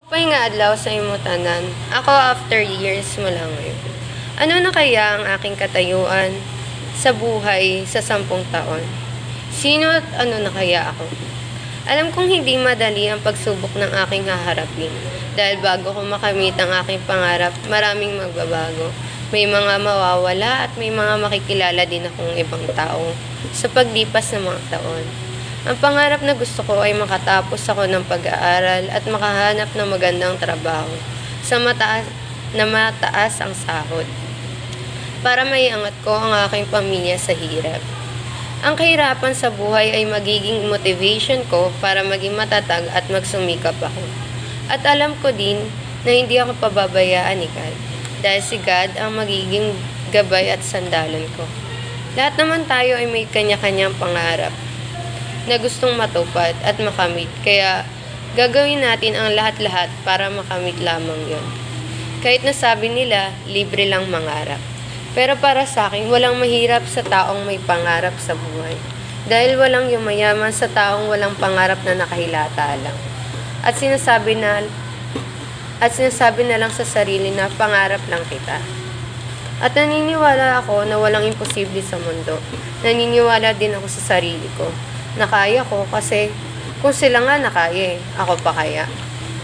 Pahinga adlaw sa imo tanan. Ako after years mula ngayon. Ano na kaya ang aking katayuan sa buhay sa 10 taon? Sino at ano na kaya ako? Alam kong hindi madali ang pagsubok ng aking haharapin. Dahil bago ko makamit ang aking pangarap, maraming magbabago. May mga mawawala at may mga makikilala din akong ibang tao sa paglipas ng mga taon. Ang pangarap na gusto ko ay makatapos ako ng pag-aaral at makahanap ng magandang trabaho sa mataas ang sahod para maiangat ko ang aking pamilya sa hirap. Ang kahirapan sa buhay ay magiging motivation ko para maging matatag at magsumikap ako. At alam ko din na hindi ako pababayaan ni God dahil si God ang magiging gabay at sandalan ko. Lahat naman tayo ay may kanya-kanyang pangarap na gustong matupad at makamit. Kaya gagawin natin ang lahat-lahat para makamit lamang yon. Kahit nasabi nila, libre lang mangarap. Pero para sa akin, walang mahirap sa taong may pangarap sa buhay. Dahil walang yumayaman sa taong walang pangarap na nakahilata lang. At sinasabi na lang sa sarili na pangarap lang kita. At naniniwala ako na walang imposible sa mundo. Naniniwala din ako sa sarili ko na kaya ko kasi kung sila nga nakaya ako pa kaya.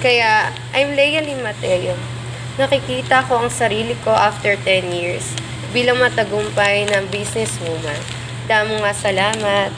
Kaya, I'm Leia Mateo. Nakikita ko ang sarili ko after 10 years bilang matagumpay na businesswoman. Damo nga salamat.